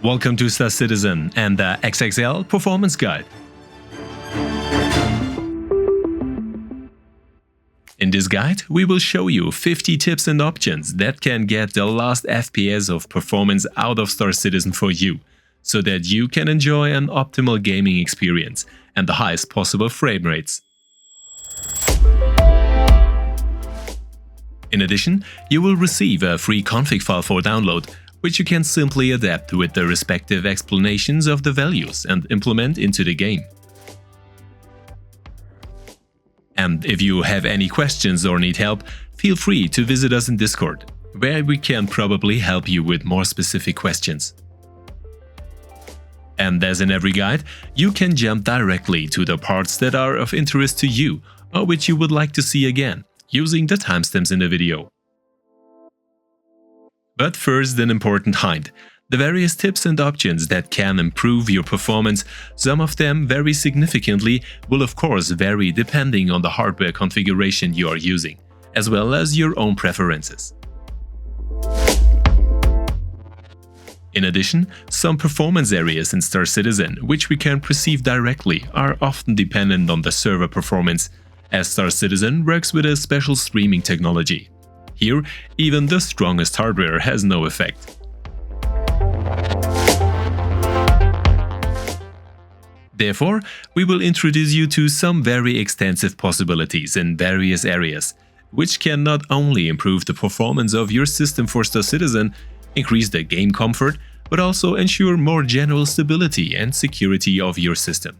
Welcome to Star Citizen and the XXL Performance Guide. In this guide, we will show you 50 tips and options that can get the last FPS of performance out of Star Citizen for you, so that you can enjoy an optimal gaming experience and the highest possible frame rates. In addition, you will receive a free config file for download, which you can simply adapt with the respective explanations of the values and implement into the game. And if you have any questions or need help, feel free to visit us in Discord, where we can probably help you with more specific questions. And as in every guide, you can jump directly to the parts that are of interest to you or which you would like to see again, using the timestamps in the video. But first, an important hint: the various tips and options that can improve your performance, some of them very significantly, will of course vary depending on the hardware configuration you are using, as well as your own preferences. In addition, some performance areas in Star Citizen, which we can perceive directly, are often dependent on the server performance, as Star Citizen works with a special streaming technology. Here, even the strongest hardware has no effect. Therefore, we will introduce you to some very extensive possibilities in various areas, which can not only improve the performance of your system for Star Citizen, increase the game comfort, but also ensure more general stability and security of your system.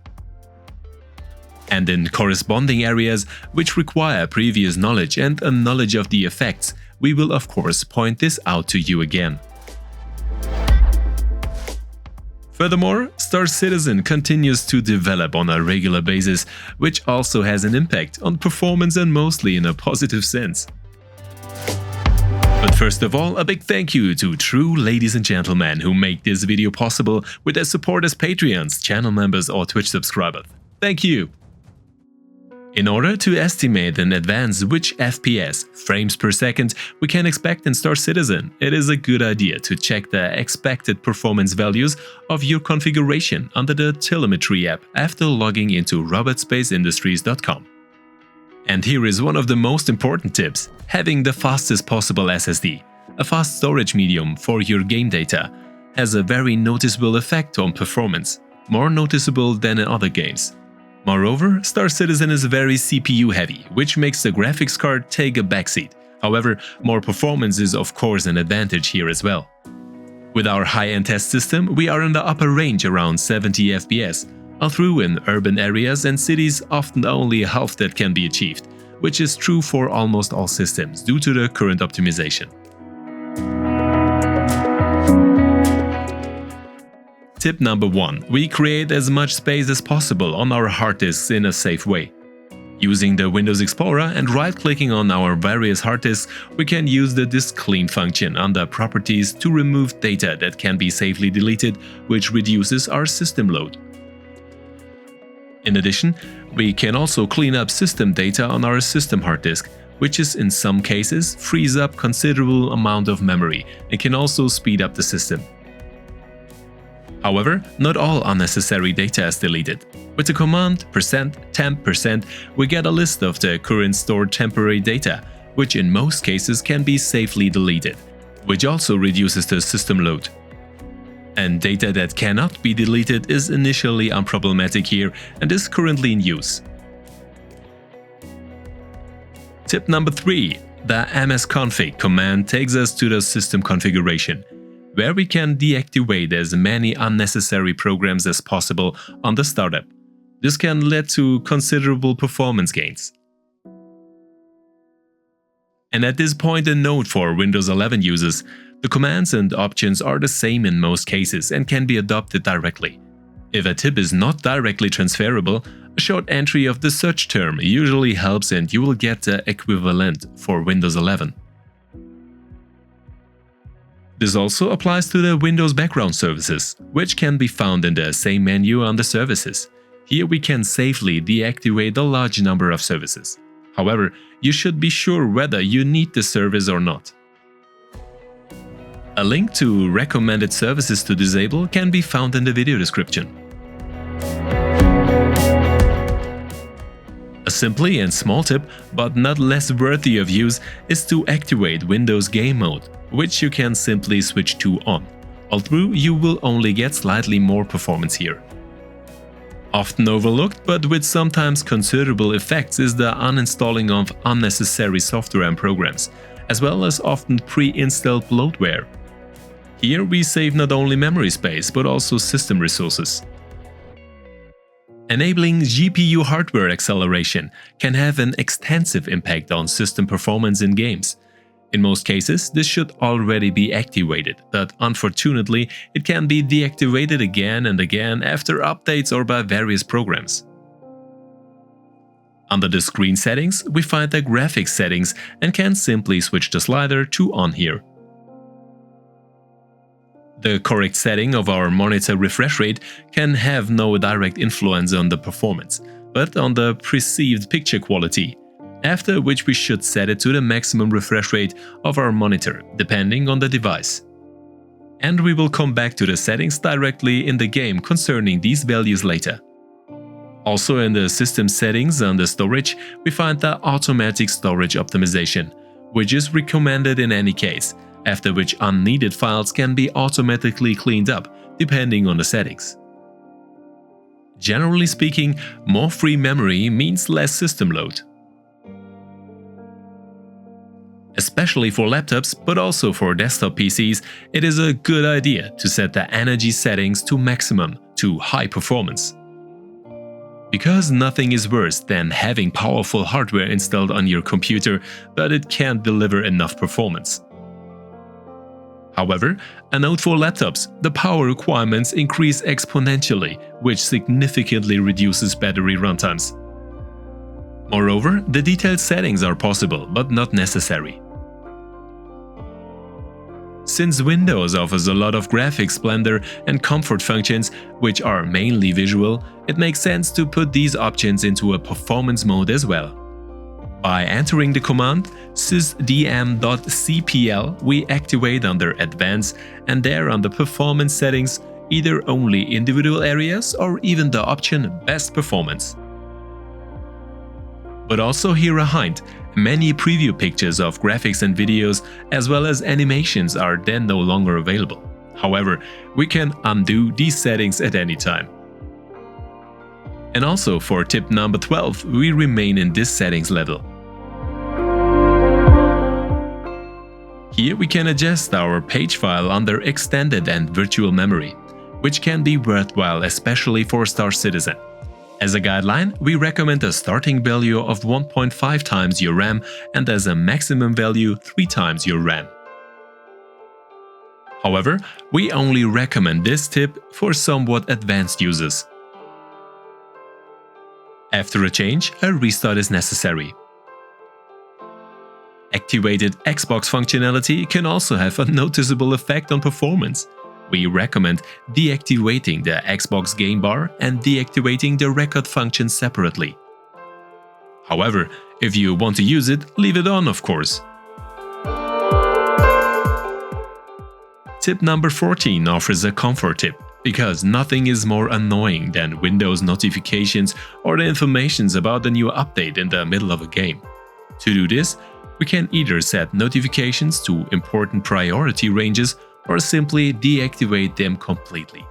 And in corresponding areas which require previous knowledge and a knowledge of the effects, we will of course point this out to you again. Furthermore, Star Citizen continues to develop on a regular basis, which also has an impact on performance and mostly in a positive sense. But first of all, a big thank you to true ladies and gentlemen who make this video possible with their support as Patreons, channel members or Twitch subscribers. Thank you! In order to estimate in advance which FPS, frames per second, we can expect in Star Citizen, it is a good idea to check the expected performance values of your configuration under the telemetry app after logging into robotspaceindustries.com. And here is one of the most important tips: having the fastest possible SSD, a fast storage medium for your game data, has a very noticeable effect on performance, more noticeable than in other games. Moreover, Star Citizen is very CPU heavy, which makes the graphics card take a backseat. However, more performance is of course an advantage here as well. With our high-end test system, we are in the upper range around 70 FPS, although in urban areas and cities often only half that can be achieved, which is true for almost all systems due to the current optimization. Tip number 1. We create as much space as possible on our hard disks in a safe way. Using the Windows Explorer and right-clicking on our various hard disks, we can use the Disk Clean function under Properties to remove data that can be safely deleted, which reduces our system load. In addition, we can also clean up system data on our system hard disk, which in some cases frees up considerable amount of memory and can also speed up the system. However, not all unnecessary data is deleted. With the command %temp%, we get a list of the current stored temporary data, which in most cases can be safely deleted, which also reduces the system load. And data that cannot be deleted is initially unproblematic here and is currently in use. Tip number 3. The msconfig command takes us to the system configuration, where we can deactivate as many unnecessary programs as possible on the startup. This can lead to considerable performance gains. And at this point, a note for Windows 11 users: the commands and options are the same in most cases and can be adopted directly. If a tip is not directly transferable, a short entry of the search term usually helps and you will get the equivalent for Windows 11. This also applies to the Windows background services, which can be found in the same menu under Services. Here we can safely deactivate a large number of services. However, you should be sure whether you need the service or not. A link to recommended services to disable can be found in the video description. A simply and small tip, but not less worthy of use, is to activate Windows Game Mode, which you can simply switch to on, although you will only get slightly more performance here. Often overlooked, but with sometimes considerable effects, is the uninstalling of unnecessary software and programs, as well as often pre-installed bloatware. Here we save not only memory space, but also system resources. Enabling GPU hardware acceleration can have an extensive impact on system performance in games. In most cases, this should already be activated, but unfortunately, it can be deactivated again and again after updates or by various programs. Under the screen settings, we find the graphics settings and can simply switch the slider to on here. The correct setting of our monitor refresh rate can have no direct influence on the performance, but on the perceived picture quality, after which we should set it to the maximum refresh rate of our monitor, depending on the device. And we will come back to the settings directly in the game concerning these values later. Also in the system settings under storage, we find the automatic storage optimization, which is recommended in any case, after which unneeded files can be automatically cleaned up, depending on the settings. Generally speaking, more free memory means less system load. Especially for laptops, but also for desktop PCs, it is a good idea to set the energy settings to maximum, to high performance. Because nothing is worse than having powerful hardware installed on your computer, but it can't deliver enough performance. However, a note for laptops, the power requirements increase exponentially, which significantly reduces battery runtimes. Moreover, the detailed settings are possible, but not necessary. Since Windows offers a lot of graphics splendor and comfort functions, which are mainly visual, it makes sense to put these options into a performance mode as well. By entering the command sysdm.cpl, we activate under Advanced and there under Performance settings either only individual areas or even the option Best Performance. But also here a hint, many preview pictures of graphics and videos as well as animations are then no longer available. However, we can undo these settings at any time. And also for tip number 12, we remain in this settings level. Here we can adjust our page file under extended and virtual memory, which can be worthwhile especially for Star Citizen. As a guideline, we recommend a starting value of 1.5 times your RAM and as a maximum value 3 times your RAM. However, we only recommend this tip for somewhat advanced users. After a change, a restart is necessary. Activated Xbox functionality can also have a noticeable effect on performance. We recommend deactivating the Xbox game bar and deactivating the record function separately. However, if you want to use it, leave it on, of course. Tip number 14 offers a comfort tip, because nothing is more annoying than Windows notifications or the informations about the new update in the middle of a game. To do this, we can either set notifications to important priority ranges or simply deactivate them completely.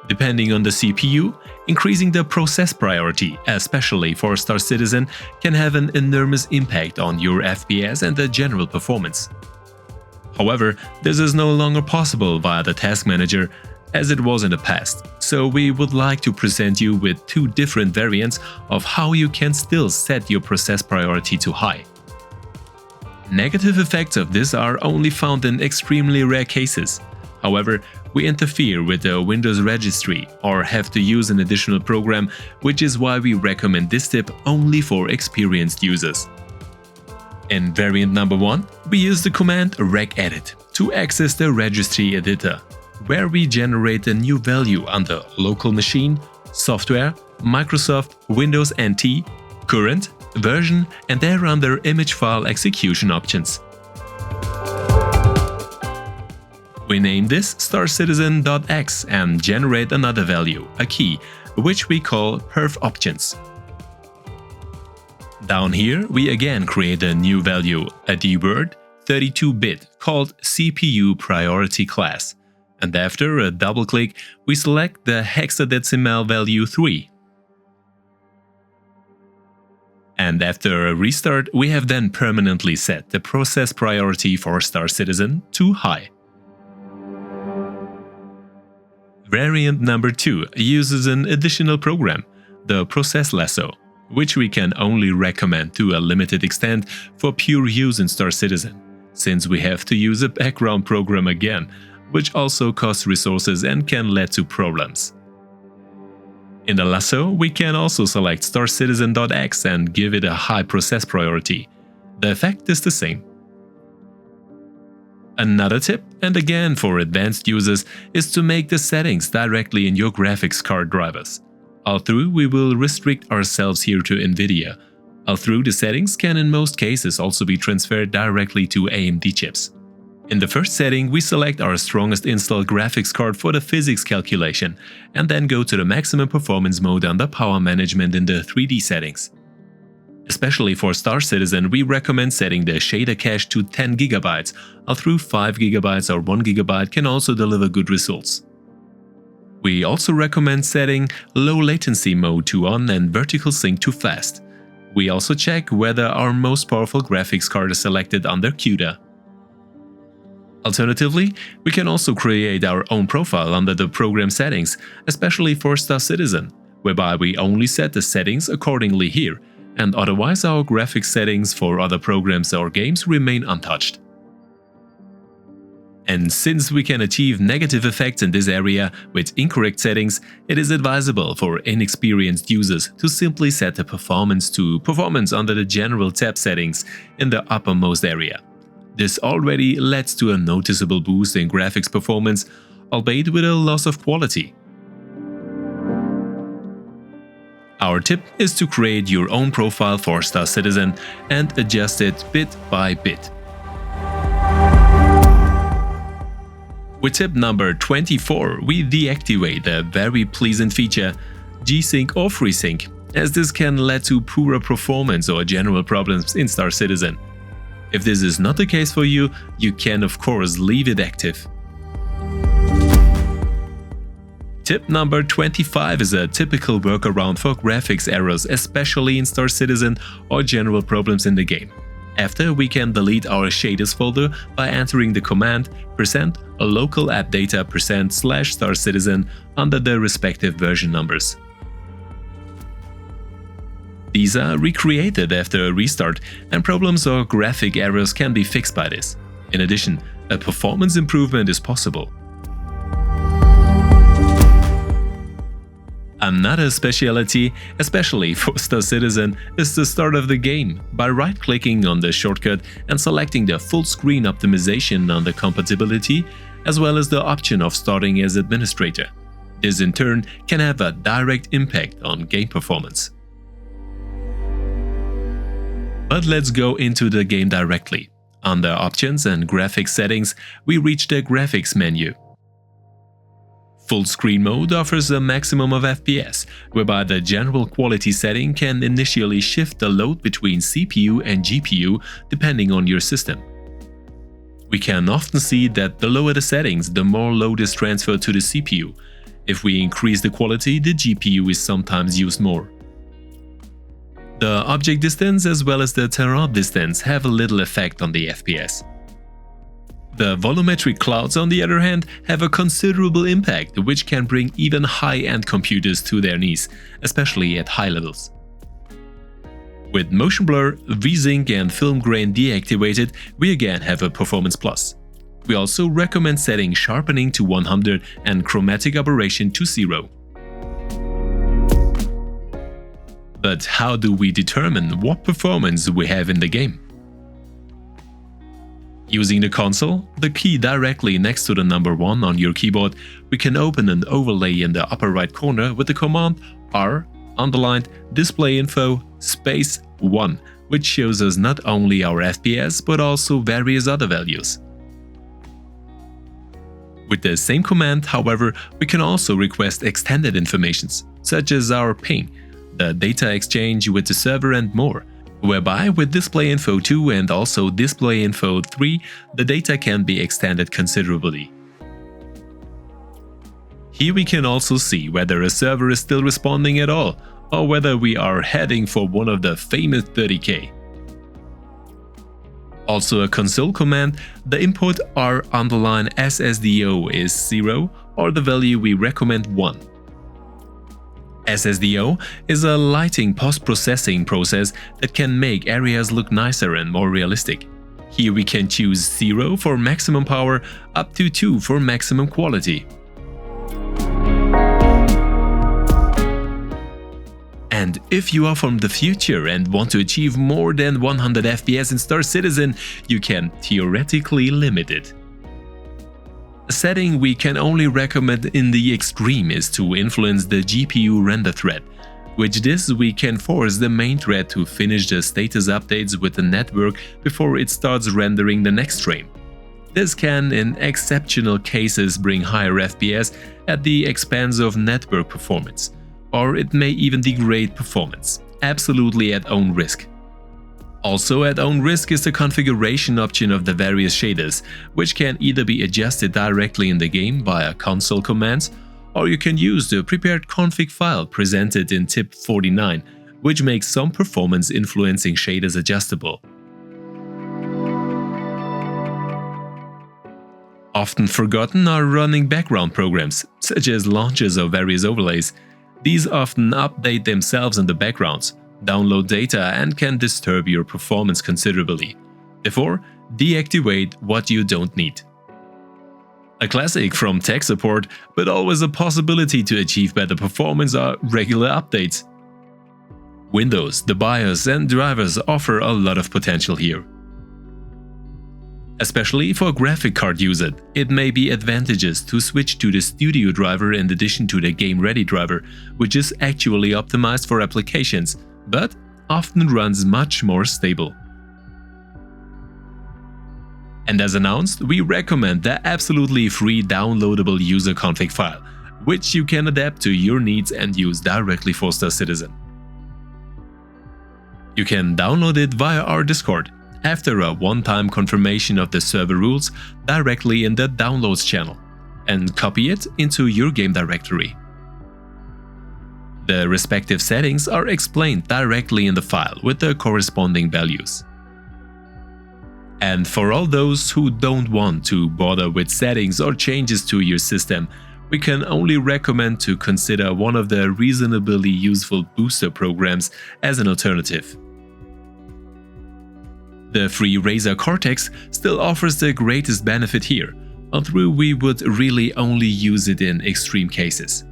Depending on the CPU, increasing the process priority, especially for Star Citizen, can have an enormous impact on your FPS and the general performance. However, this is no longer possible via the Task Manager, as it was in the past, so we would like to present you with 2 different variants of how you can still set your process priority to high. Negative effects of this are only found in extremely rare cases. However, we interfere with the Windows registry or have to use an additional program, which is why we recommend this tip only for experienced users. In variant number 1, we use the command regedit to access the registry editor, where we generate a new value under Local Machine, Software, Microsoft, Windows NT, Current, Version and there under Image File Execution options. We name this starCitizen.x and generate another value, a key, which we call perfOptions. Down here, we again create a new value, a dword, 32-bit, called CPU priority class. And after a double click, we select the hexadecimal value 3. And after a restart, we have then permanently set the process priority for starCitizen to high. Variant number 2 uses an additional program, the process lasso, which we can only recommend to a limited extent for pure use in starCitizen, since we have to use a background program again, which also costs resources and can lead to problems. In the lasso, we can also select starCitizen.x and give it a high process priority. The effect is the same. Another tip, and again for advanced users, is to make the settings directly in your graphics card drivers. Although we will restrict ourselves here to NVIDIA, although the settings can in most cases also be transferred directly to AMD chips. In the first setting, we select our strongest installed graphics card for the physics calculation, and then go to the maximum performance mode under power management in the 3D settings. Especially for starCitizen, we recommend setting the shader cache to 10 GB, although 5 GB or 1 GB can also deliver good results. We also recommend setting low latency mode to on and vertical sync to fast. We also check whether our most powerful graphics card is selected under CUDA. Alternatively, we can also create our own profile under the program settings, especially for starCitizen, whereby we only set the settings accordingly here, and otherwise our graphics settings for other programs or games remain untouched. And since we can achieve negative effects in this area with incorrect settings, it is advisable for inexperienced users to simply set the performance to performance under the general tab settings in the uppermost area. This already leads to a noticeable boost in graphics performance, albeit with a loss of quality. Our tip is to create your own profile for starCitizen and adjust it bit by bit. With tip number 24, we deactivate the very pleasant feature G-Sync or FreeSync, as this can lead to poorer performance or general problems in starCitizen. If this is not the case for you, you can of course leave it active. Tip number 25 is a typical workaround for graphics errors, especially in starCitizen or general problems in the game. After, we can delete our shaders folder by entering the command %localappdata %/starCitizen under the respective version numbers. These are recreated after a restart, and problems or graphic errors can be fixed by this. In addition, a performance improvement is possible. Another specialty, especially for starCitizen, is the start of the game by right-clicking on the shortcut and selecting the full screen optimization under compatibility, as well as the option of starting as administrator. This in turn can have a direct impact on game performance. But let's go into the game directly. Under Options and Graphics Settings, we reach the Graphics menu. Full Screen Mode offers a maximum of FPS, whereby the general quality setting can initially shift the load between CPU and GPU depending on your system. We can often see that the lower the settings, the more load is transferred to the CPU. If we increase the quality, the GPU is sometimes used more. The object distance as well as the terrain distance have a little effect on the FPS. The volumetric clouds, on the other hand, have a considerable impact, which can bring even high-end computers to their knees, especially at high levels. With motion blur, VSync and film grain deactivated, we again have a performance plus. We also recommend setting sharpening to 100 and chromatic aberration to 0. But how do we determine what performance we have in the game? Using the console, the key directly next to the number 1 on your keyboard, we can open an overlay in the upper right corner with the command R_display_info_1, which shows us not only our FPS but also various other values. With the same command, however, we can also request extended informations, such as our ping, the data exchange with the server and more, whereby with displayinfo 2 and also displayinfo 3, the data can be extended considerably. Here we can also see whether a server is still responding at all, or whether we are heading for one of the famous 30K. Also a console command, the input r_SSDO is 0 or the value we recommend 1. SSDO is a lighting post-processing process that can make areas look nicer and more realistic. Here we can choose 0 for maximum power up to 2 for maximum quality. And if you are from the future and want to achieve more than 100 FPS in Star Citizen, you can theoretically limit it. A setting we can only recommend in the extreme is to influence the GPU render thread, which we can force the main thread to finish the status updates with the network before it starts rendering the next frame. This can, in exceptional cases, bring higher FPS at the expense of network performance. Or it may even degrade performance, absolutely at own risk. Also at own risk is the configuration option of the various shaders, which can either be adjusted directly in the game via console commands, or you can use the prepared config file presented in tip 49, which makes some performance influencing shaders adjustable. Often forgotten are running background programs, such as launchers of various overlays. These often update themselves in the backgrounds, download data and can disturb your performance considerably. Therefore, deactivate what you don't need. A classic from tech support, but always a possibility to achieve better performance, are regular updates. Windows, the BIOS and drivers offer a lot of potential here. Especially for graphic card users, it may be advantageous to switch to the Studio driver in addition to the Game Ready driver, which is actually optimized for applications, but often runs much more stable. And as announced, we recommend the absolutely free downloadable user config file, which you can adapt to your needs and use directly for Star Citizen. You can download it via our Discord, after a one-time confirmation of the server rules directly in the Downloads channel, and copy it into your game directory. The respective settings are explained directly in the file with the corresponding values. And for all those who don't want to bother with settings or changes to your system, we can only recommend to consider one of the reasonably useful booster programs as an alternative. The free Razer Cortex still offers the greatest benefit here, although we would really only use it in extreme cases.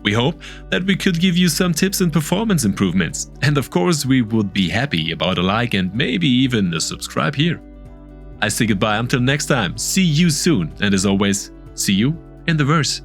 We hope that we could give you some tips and performance improvements, and of course we would be happy about a like and maybe even a subscribe here. I say goodbye until next time, see you soon, and as always, see you in the verse.